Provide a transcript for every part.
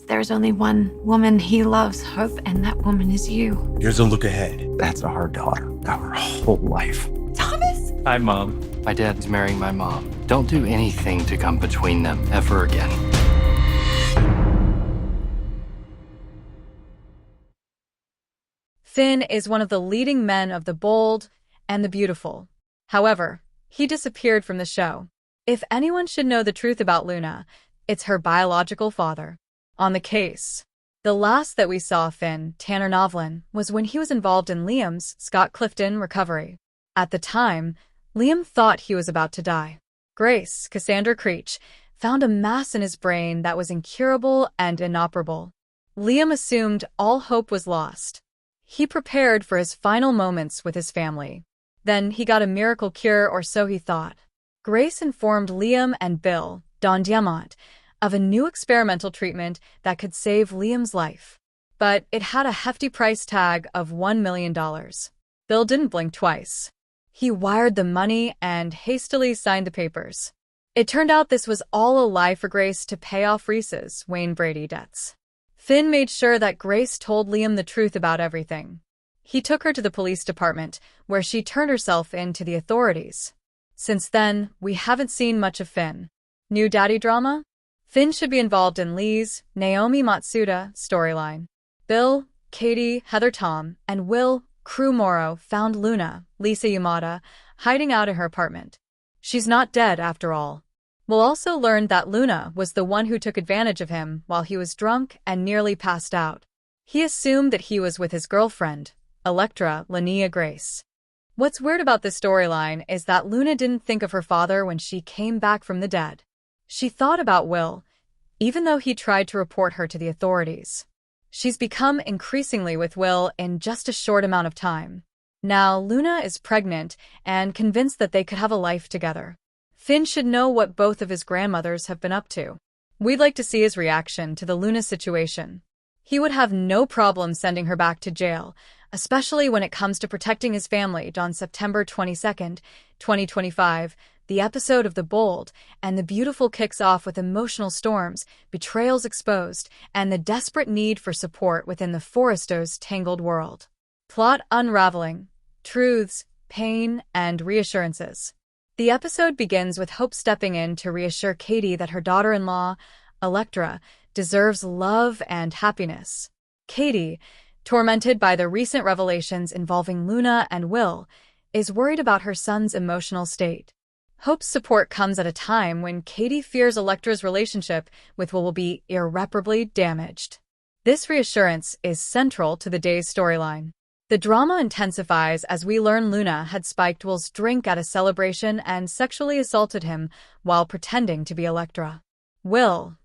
There's only one woman he loves, Hope, and that woman is you. Here's a look ahead. That's our daughter, our whole life. Thomas? Hi, Mom. My dad's marrying my mom. Don't do anything to come between them ever again. Finn is one of the leading men of the bold and the beautiful. However, he disappeared from the show. If anyone should know the truth about Luna, it's her biological father. On the case, the last that we saw of Finn, Tanner Novlin, was when he was involved in Liam's, Scott Clifton, recovery. At the time, Liam thought he was about to die. Grace, Cassandra Creech, found a mass in his brain that was incurable and inoperable. Liam assumed all hope was lost. He prepared for his final moments with his family. Then he got a miracle cure, or so he thought. Grace informed Liam and Bill, Don Diamont, of a new experimental treatment that could save Liam's life. But it had a hefty price tag of $1 million. Bill didn't blink twice. He wired the money and hastily signed the papers. It turned out this was all a lie for Grace to pay off Reese's Wayne Brady debts. Finn made sure that Grace told Liam the truth about everything. He took her to the police department, where she turned herself in to the authorities. Since then, we haven't seen much of Finn. New daddy drama? Finn should be involved in Lee's, Naomi Matsuda, storyline. Bill, Katie, Heather Tom, and Will, Crew Morrow, found Luna, Lisa Yamada, hiding out in her apartment. She's not dead, after all. We'll also learn that Luna was the one who took advantage of him while he was drunk and nearly passed out. He assumed that he was with his girlfriend, Electra, Linnea Grace. What's weird about this storyline is that Luna didn't think of her father when she came back from the dead. She thought about Will, even though he tried to report her to the authorities. She's become increasingly with Will in just a short amount of time. Now Luna is pregnant and convinced that they could have a life together. Finn should know what both of his grandmothers have been up to. We'd like to see his reaction to the Luna situation. He would have no problem sending her back to jail, especially when it comes to protecting his family. On September 22nd, 2025, the episode of The Bold and the Beautiful kicks off with emotional storms, betrayals exposed, and the desperate need for support within the Forrester's tangled world. Plot unraveling, truths, pain, and reassurances. The episode begins with Hope stepping in to reassure Katie that her daughter-in-law, Electra, deserves love and happiness. Katie, tormented by the recent revelations involving Luna and Will, is worried about her son's emotional state. Hope's support comes at a time when Katie fears Electra's relationship with Will be irreparably damaged. This reassurance is central to the day's storyline. The drama intensifies as we learn Luna had spiked Will's drink at a celebration and sexually assaulted him while pretending to be Electra. Will,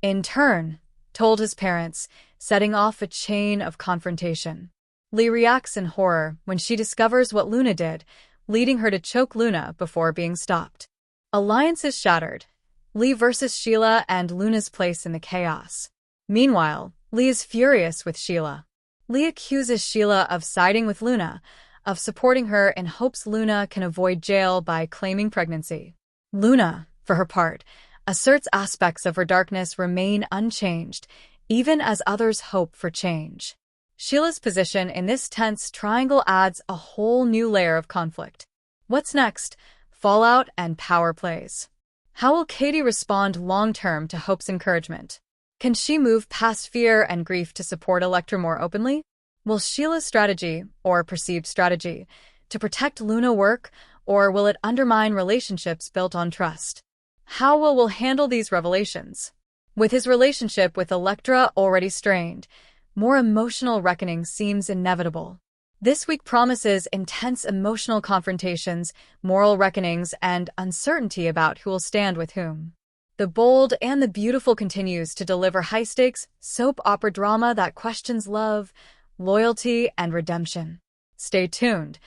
in turn, told his parents, setting off a chain of confrontation. Lee reacts in horror when she discovers what Luna did, leading her to choke Luna before being stopped. Alliance is shattered. Lee versus Sheila and Luna's place in the chaos. Meanwhile, Lee is furious with Sheila. Lee accuses Sheila of siding with Luna, of supporting her in hopes Luna can avoid jail by claiming pregnancy. Luna, for her part, asserts aspects of her darkness remain unchanged, even as others hope for change. Sheila's position in this tense triangle adds a whole new layer of conflict. What's next? Fallout and power plays. How will Katie respond long-term to Hope's encouragement? Can she move past fear and grief to support Electra more openly? Will Sheila's strategy, or perceived strategy, to protect Luna work, or will it undermine relationships built on trust? How will Will handle these revelations? With his relationship with Electra already strained, more emotional reckoning seems inevitable. This week promises intense emotional confrontations, moral reckonings, and uncertainty about who will stand with whom. The Bold and the Beautiful continues to deliver high-stakes, soap opera drama that questions love, loyalty, and redemption. Stay tuned,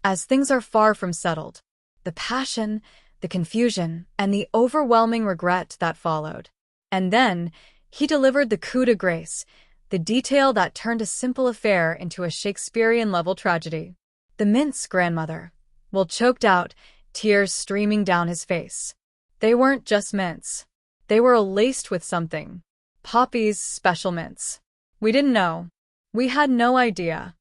as things are far from settled. The passion, the confusion, and the overwhelming regret that followed. And then, he delivered the coup de grace, the detail that turned a simple affair into a Shakespearean-level tragedy. The Mint's grandmother, Will choked out, tears streaming down his face. They weren't just mints. They were laced with something. Poppy's special mints. We didn't know. We had no idea.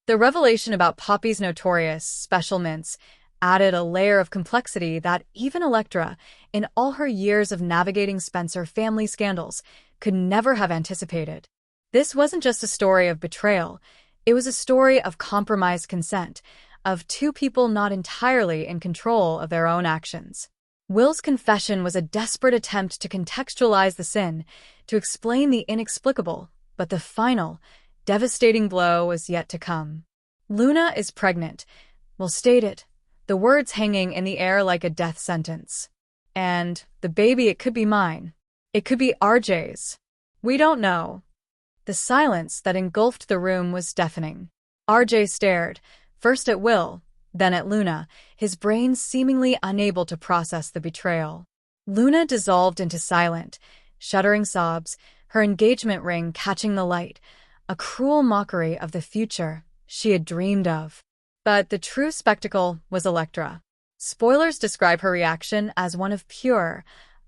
The revelation about Poppy's notorious special mints added a layer of complexity that even Electra, in all her years of navigating Spencer family scandals, could never have anticipated. This wasn't just a story of betrayal, it was a story of compromised consent, of two people not entirely in control of their own actions. Will's confession was a desperate attempt to contextualize the sin, to explain the inexplicable, but the final, devastating blow was yet to come. Luna is pregnant. We'll state it, the words hanging in the air like a death sentence. And the baby, it could be mine. It could be RJ's. We don't know. The silence that engulfed the room was deafening. RJ stared, first at Will, then at Luna, his brain seemingly unable to process the betrayal. Luna dissolved into silent, shuddering sobs, her engagement ring catching the light, a cruel mockery of the future she had dreamed of. But the true spectacle was Electra. Spoilers describe her reaction as one of pure,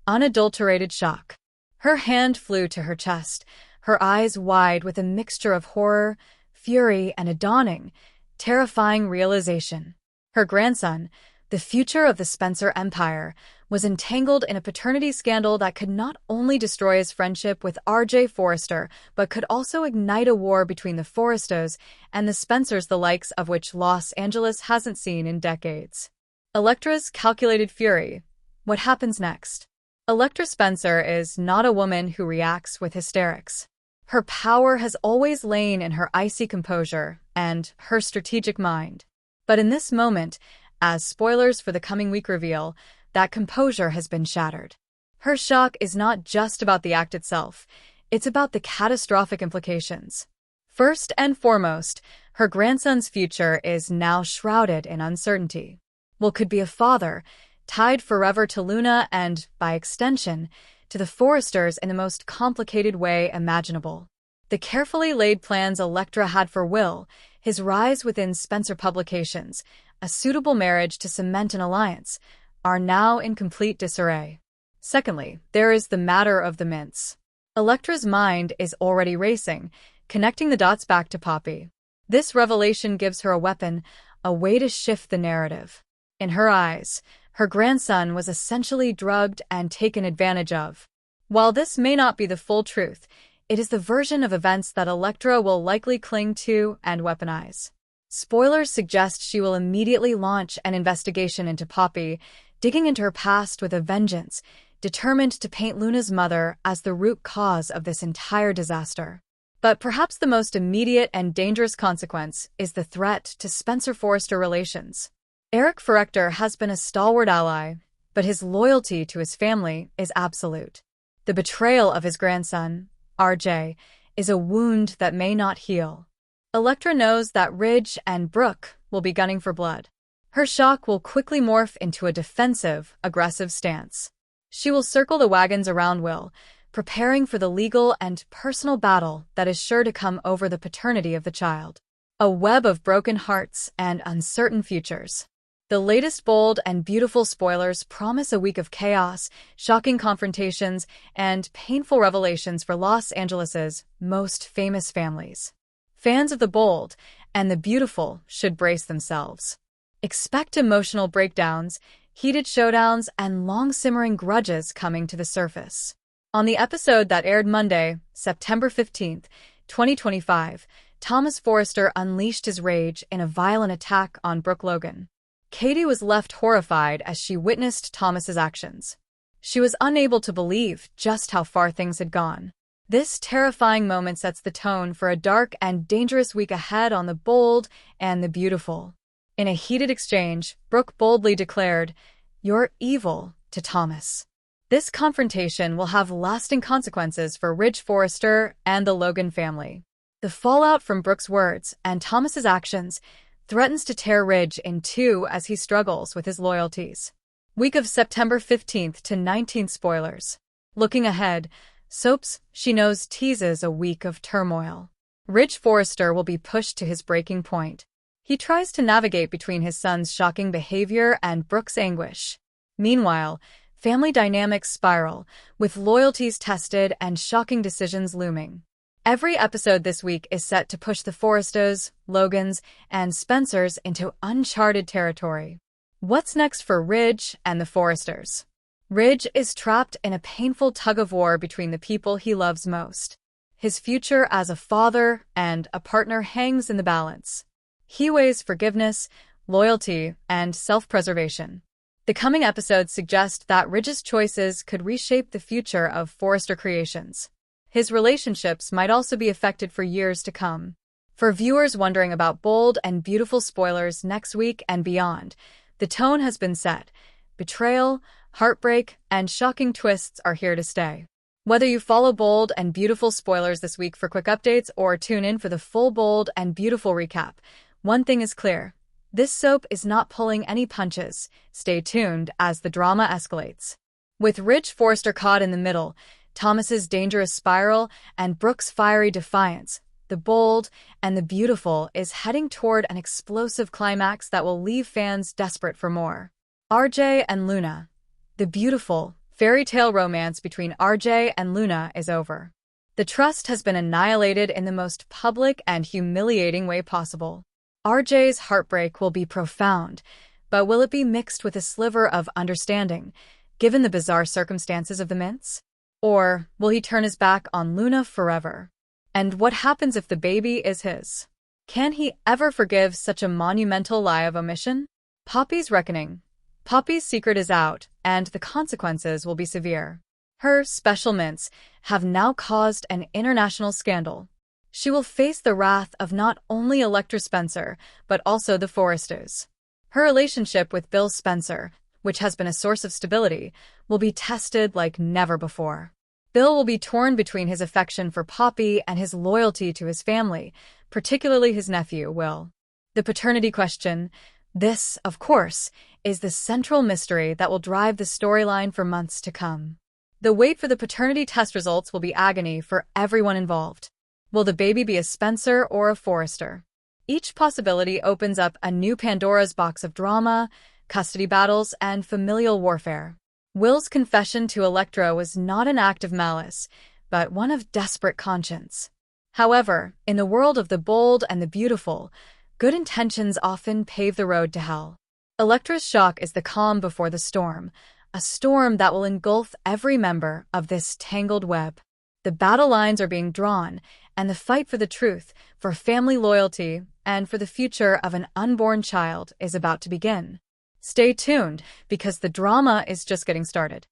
unadulterated shock. Her hand flew to her chest, her eyes wide with a mixture of horror, fury, and a dawning, terrifying realization. Her grandson, the future of the Spencer empire, was entangled in a paternity scandal that could not only destroy his friendship with R.J. Forrester, but could also ignite a war between the Forrestos and the Spencers, the likes of which Los Angeles hasn't seen in decades. Electra's calculated fury. What happens next? Electra Spencer is not a woman who reacts with hysterics. Her power has always lain in her icy composure and her strategic mind. But in this moment, as spoilers for the coming week reveal, that composure has been shattered. Her shock is not just about the act itself, it's about the catastrophic implications. First and foremost, her grandson's future is now shrouded in uncertainty. Will could be a father, tied forever to Luna and, by extension, to the Forresters in the most complicated way imaginable. The carefully laid plans Electra had for Will, his rise within Spencer Publications, a suitable marriage to cement an alliance, are now in complete disarray. Secondly, there is the matter of the mints. Electra's mind is already racing, connecting the dots back to Poppy. This revelation gives her a weapon, a way to shift the narrative. In her eyes, her grandson was essentially drugged and taken advantage of. While this may not be the full truth, it is the version of events that Electra will likely cling to and weaponize. Spoilers suggest she will immediately launch an investigation into Poppy, digging into her past with a vengeance, determined to paint Luna's mother as the root cause of this entire disaster. But perhaps the most immediate and dangerous consequence is the threat to Spencer-Forrester relations. Eric Forrector has been a stalwart ally, but his loyalty to his family is absolute. The betrayal of his grandson, RJ, is a wound that may not heal. Electra knows that Ridge and Brooke will be gunning for blood. Her shock will quickly morph into a defensive, aggressive stance. She will circle the wagons around Will, preparing for the legal and personal battle that is sure to come over the paternity of the child. A web of broken hearts and uncertain futures. The latest bold and beautiful spoilers promise a week of chaos, shocking confrontations, and painful revelations for Los Angeles's most famous families. Fans of the bold and the beautiful should brace themselves. Expect emotional breakdowns, heated showdowns, and long-simmering grudges coming to the surface. On the episode that aired Monday, September 15th, 2025, Thomas Forrester unleashed his rage in a violent attack on Brooke Logan. Katie was left horrified as she witnessed Thomas's actions. She was unable to believe just how far things had gone. This terrifying moment sets the tone for a dark and dangerous week ahead on the bold and the beautiful. In a heated exchange, Brooke boldly declared, "You're evil," to Thomas. This confrontation will have lasting consequences for Ridge Forrester and the Logan family. The fallout from Brooke's words and Thomas's actions threatens to tear Ridge in two as he struggles with his loyalties. Week of September 15th to 19th spoilers. Looking ahead, Soaps She Knows teases a week of turmoil. Ridge Forrester will be pushed to his breaking point. He tries to navigate between his son's shocking behavior and Brooke's anguish. Meanwhile, Family dynamics spiral, with loyalties tested and shocking decisions looming. Every episode this week is set to push the Forresters, Logans, and Spencers into uncharted territory. What's next for Ridge and the Forresters? Ridge is trapped in a painful tug-of-war between the people he loves most. His future as a father and a partner hangs in the balance. He weighs forgiveness, loyalty, and self-preservation. The coming episodes suggest that Ridge's choices could reshape the future of Forrester Creations. His relationships might also be affected for years to come. For viewers wondering about bold and beautiful spoilers next week and beyond, the tone has been set. Betrayal, heartbreak, and shocking twists are here to stay. Whether you follow bold and beautiful spoilers this week for quick updates or tune in for the full bold and beautiful recap, one thing is clear. This soap is not pulling any punches. Stay tuned as the drama escalates. With Ridge Forrester caught in the middle, Thomas's dangerous spiral, and Brooke's fiery defiance, the bold and the beautiful is heading toward an explosive climax that will leave fans desperate for more. RJ and Luna. The beautiful, fairy tale romance between RJ and Luna is over. The trust has been annihilated in the most public and humiliating way possible. RJ's heartbreak will be profound, but will it be mixed with a sliver of understanding, given the bizarre circumstances of the mints? Or will he turn his back on Luna forever? And what happens if the baby is his? Can he ever forgive such a monumental lie of omission? Poppy's reckoning. Poppy's secret is out, and the consequences will be severe. Her special mints have now caused an international scandal. She will face the wrath of not only Electra Spencer, but also the Forresters. Her relationship with Bill Spencer, which has been a source of stability, will be tested like never before. Bill will be torn between his affection for Poppy and his loyalty to his family, particularly his nephew, Will. The paternity question. This, of course, is the central mystery that will drive the storyline for months to come. The wait for the paternity test results will be agony for everyone involved. Will the baby be a Spencer or a Forrester? Each possibility opens up a new Pandora's box of drama, custody battles, and familial warfare. Will's confession to Electra was not an act of malice, but one of desperate conscience. However, in the world of the bold and the beautiful, good intentions often pave the road to hell. Electra's shock is the calm before the storm, a storm that will engulf every member of this tangled web. The battle lines are being drawn, and the fight for the truth, for family loyalty, and for the future of an unborn child is about to begin. Stay tuned, because the drama is just getting started.